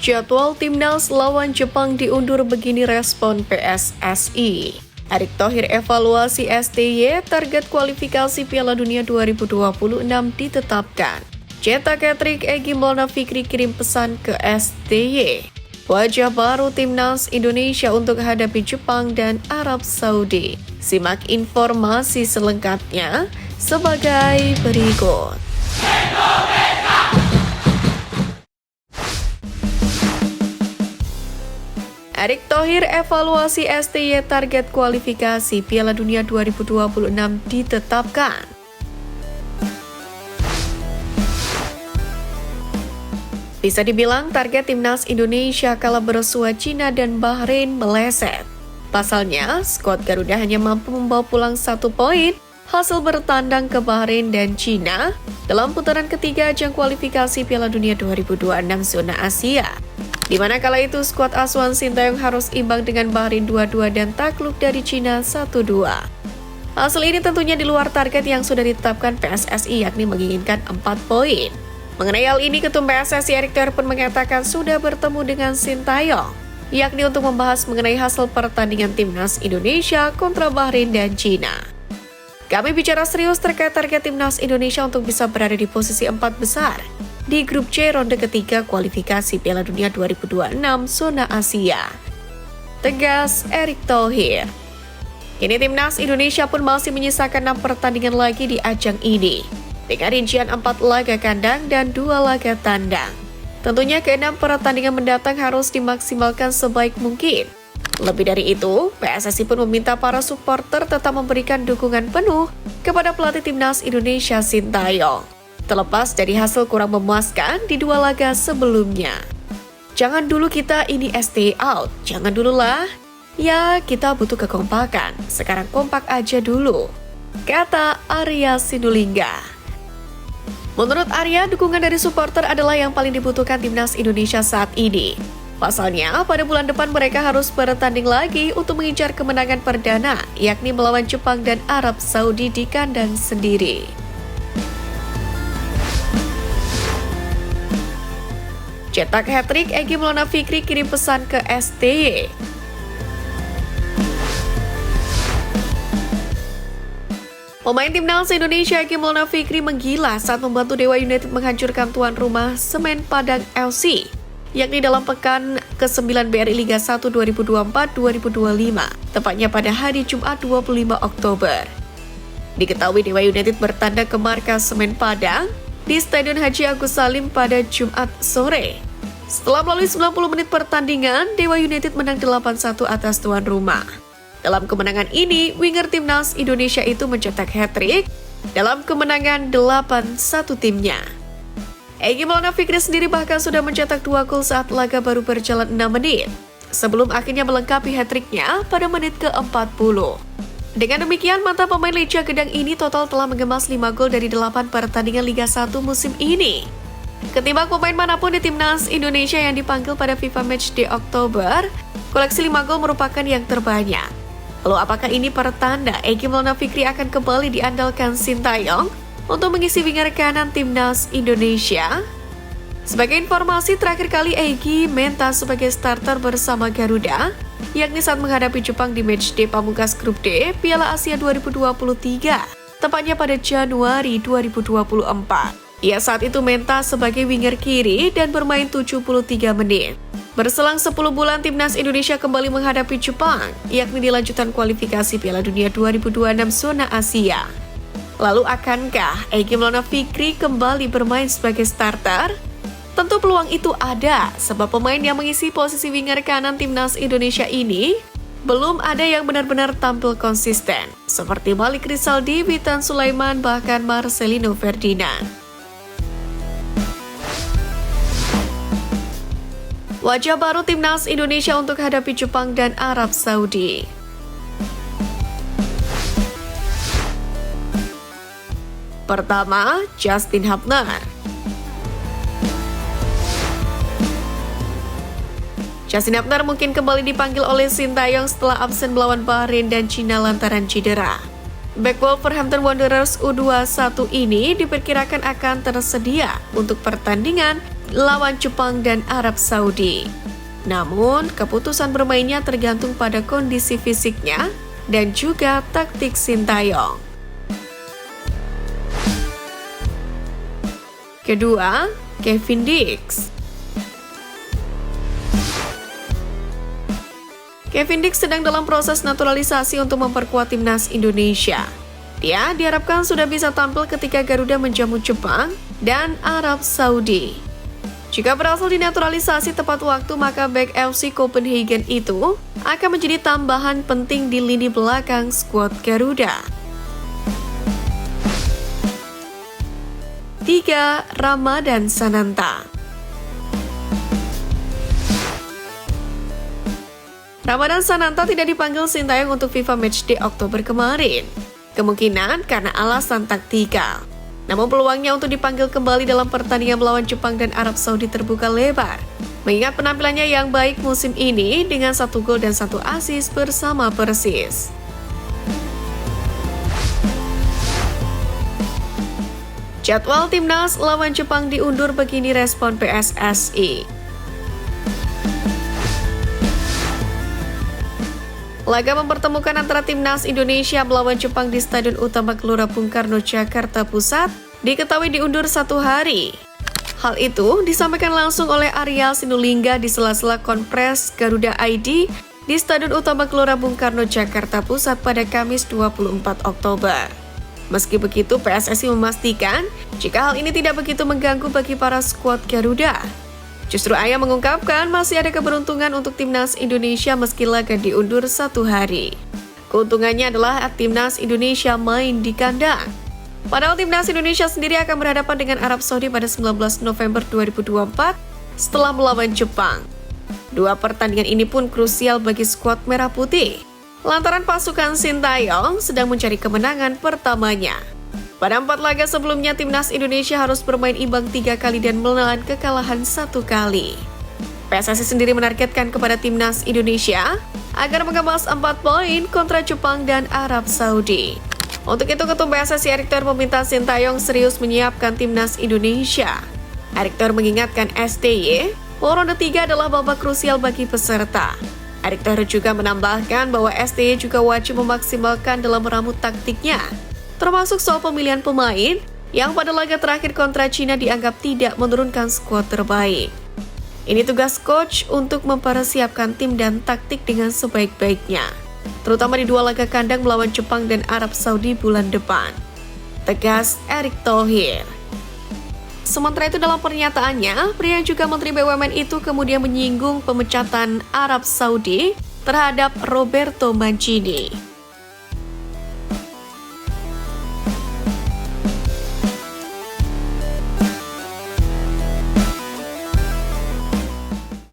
Jadwal timnas lawan Jepang diundur, begini respon PSSI. Erick Thohir evaluasi STY, target kualifikasi Piala Dunia 2026 ditetapkan. Cetak hat-trick Egy Maulana Fikri kirim pesan ke STY. Wajah baru timnas Indonesia untuk hadapi Jepang dan Arab Saudi. Simak informasi selengkapnya sebagai berikut. Erick Thohir evaluasi STY, target kualifikasi Piala Dunia 2026 ditetapkan. Bisa dibilang target timnas Indonesia kala bersua Cina dan Bahrain meleset. Pasalnya, skuad Garuda hanya mampu membawa pulang 1 poin hasil bertandang ke Bahrain dan Cina dalam putaran ketiga ajang kualifikasi Piala Dunia 2026 zona Asia. Di mana kala itu skuad asuhan Sintayong harus imbang dengan Bahrain 2-2 dan takluk dari Cina 1-2. Hasil ini tentunya di luar target yang sudah ditetapkan PSSI, yakni menginginkan 4 poin. Mengenai hal ini, Ketum PSSI Erick Thohir pun mengatakan sudah bertemu dengan Sintayong, yakni untuk membahas mengenai hasil pertandingan timnas Indonesia kontra Bahrain dan Cina. Kami bicara serius terkait target timnas Indonesia untuk bisa berada di posisi 4 besar di grup C ronde ketiga kualifikasi Piala Dunia 2026 zona Asia, tegas Erick Thohir. Kini timnas Indonesia pun masih menyisakan 6 pertandingan lagi di ajang ini, dengan rincian 4 laga kandang dan 2 laga tandang. Tentunya ke-6 pertandingan mendatang harus dimaksimalkan sebaik mungkin. Lebih dari itu, PSSI pun meminta para supporter tetap memberikan dukungan penuh kepada pelatih timnas Indonesia Sintayong, terlepas dari hasil kurang memuaskan di 2 laga sebelumnya. Jangan dulu kita ini stay out, jangan dululah. Ya, kita butuh kekompakan, sekarang kompak aja dulu, kata Arya Sinulinga. Menurut Arya, dukungan dari supporter adalah yang paling dibutuhkan timnas Indonesia saat ini. Pasalnya, pada bulan depan mereka harus bertanding lagi untuk mengincar kemenangan perdana, yakni melawan Jepang dan Arab Saudi di kandang sendiri. Cetak hat-trick Egy Maulana Fikri kirim pesan ke STY. Pemain timnas Indonesia Egy Maulana Fikri menggila saat membantu Dewa United menghancurkan tuan rumah Semen Padang FC, yakni dalam pekan ke-9 BRI Liga 1 2024-2025, tepatnya pada hari Jumat 25 Oktober. Diketahui Dewa United bertandang ke markas Semen Padang di Stadion Haji Agus Salim pada Jumat sore. Setelah melalui 90 menit pertandingan, Dewa United menang 8-1 atas tuan rumah. Dalam kemenangan ini, winger timnas Indonesia itu mencetak hat-trick dalam kemenangan 8-1 timnya. Egy Maulana Fikri sendiri bahkan sudah mencetak 2 gol saat laga baru berjalan 6 menit, sebelum akhirnya melengkapi hat-tricknya pada menit ke-40. Dengan demikian, mantan pemain Legia Gedang ini total telah mengemas 5 gol dari 8 pertandingan Liga 1 musim ini. Ketimbang pemain manapun di timnas Indonesia yang dipanggil pada FIFA Matchday Oktober, koleksi 5 gol merupakan yang terbanyak. Lalu apakah ini pertanda Egy Maulana Fikri akan kembali diandalkan Sintayong untuk mengisi winger kanan timnas Indonesia? Sebagai informasi, terakhir kali Egy mentas sebagai starter bersama Garuda, yakni saat menghadapi Jepang di matchday pamungkas grup D Piala Asia 2023, tepatnya pada Januari 2024. Ia saat itu mentas sebagai winger kiri dan bermain 73 menit. Berselang 10 bulan, timnas Indonesia kembali menghadapi Jepang, yakni di lanjutan kualifikasi Piala Dunia 2026 zona Asia. Lalu akankah Egy Maulana Fikri kembali bermain sebagai starter? Tentu peluang itu ada, sebab pemain yang mengisi posisi winger kanan timnas Indonesia ini belum ada yang benar-benar tampil konsisten, seperti Malik Rizaldi, Witan Sulaiman, bahkan Marcelino Ferdinand. Wajah baru timnas Indonesia untuk hadapi Jepang dan Arab Saudi. Pertama, Justin Hubner. Justin Hubner mungkin kembali dipanggil oleh Sintayong setelah absen melawan Bahrain dan Cina lantaran cedera. Bek Wolverhampton Wanderers U21 ini diperkirakan akan tersedia untuk pertandingan lawan Jepang dan Arab Saudi. Namun, keputusan bermainnya tergantung pada kondisi fisiknya dan juga taktik Sintayong. Kedua, Kevin Dix. Kevin Dix sedang dalam proses naturalisasi untuk memperkuat timnas Indonesia. Dia diharapkan sudah bisa tampil ketika Garuda menjamu Jepang dan Arab Saudi. Jika berhasil dinaturalisasi tepat waktu, maka back FC Copenhagen itu akan menjadi tambahan penting di lini belakang skuad Garuda. 3. Ramadan Sananta. Ramadan Sananta tidak dipanggil Sintayong untuk FIFA Matchday Oktober kemarin. Kemungkinan karena alasan taktikal. Namun peluangnya untuk dipanggil kembali dalam pertandingan melawan Jepang dan Arab Saudi terbuka lebar. Mengingat penampilannya yang baik musim ini dengan 1 gol dan 1 assist bersama Persis. Jadwal timnas lawan Jepang diundur, begini respon PSSI. Laga mempertemukan antara timnas Indonesia melawan Jepang di Stadion Utama Gelora Bung Karno, Jakarta Pusat diketahui diundur 1 hari. Hal itu disampaikan langsung oleh Arya Sinulinga di sela-sela konferensi Garuda ID di Stadion Utama Gelora Bung Karno, Jakarta Pusat pada Kamis 24 Oktober. Meski begitu, PSSI memastikan jika hal ini tidak begitu mengganggu bagi para skuad Garuda. Justru Aya mengungkapkan masih ada keberuntungan untuk timnas Indonesia meski laga diundur 1 hari. Keuntungannya adalah timnas Indonesia main di kandang. Padahal timnas Indonesia sendiri akan berhadapan dengan Arab Saudi pada 19 November 2024 setelah melawan Jepang. 2 pertandingan ini pun krusial bagi skuad Merah Putih, lantaran pasukan Sintayong sedang mencari kemenangan pertamanya. Pada 4 laga sebelumnya, timnas Indonesia harus bermain imbang 3 kali dan menelan kekalahan 1 kali. PSSI sendiri menargetkan kepada timnas Indonesia agar mengemas 4 poin kontra Jepang dan Arab Saudi. Untuk itu, Ketum PSSI Erick Thohir meminta Sintayong serius menyiapkan timnas Indonesia. Erick Thohir mengingatkan STY bahwa ronde 3 adalah babak krusial bagi peserta. Erick Thohir juga menambahkan bahwa STY juga wajib memaksimalkan dalam meramu taktiknya, termasuk soal pemilihan pemain yang pada laga terakhir kontra Cina dianggap tidak menurunkan skuad terbaik. Ini tugas coach untuk mempersiapkan tim dan taktik dengan sebaik-baiknya, terutama di 2 laga kandang melawan Jepang dan Arab Saudi bulan depan, tegas Erick Thohir. Sementara itu, dalam pernyataannya, pria yang juga Menteri BUMN itu kemudian menyinggung pemecatan Arab Saudi terhadap Roberto Mancini.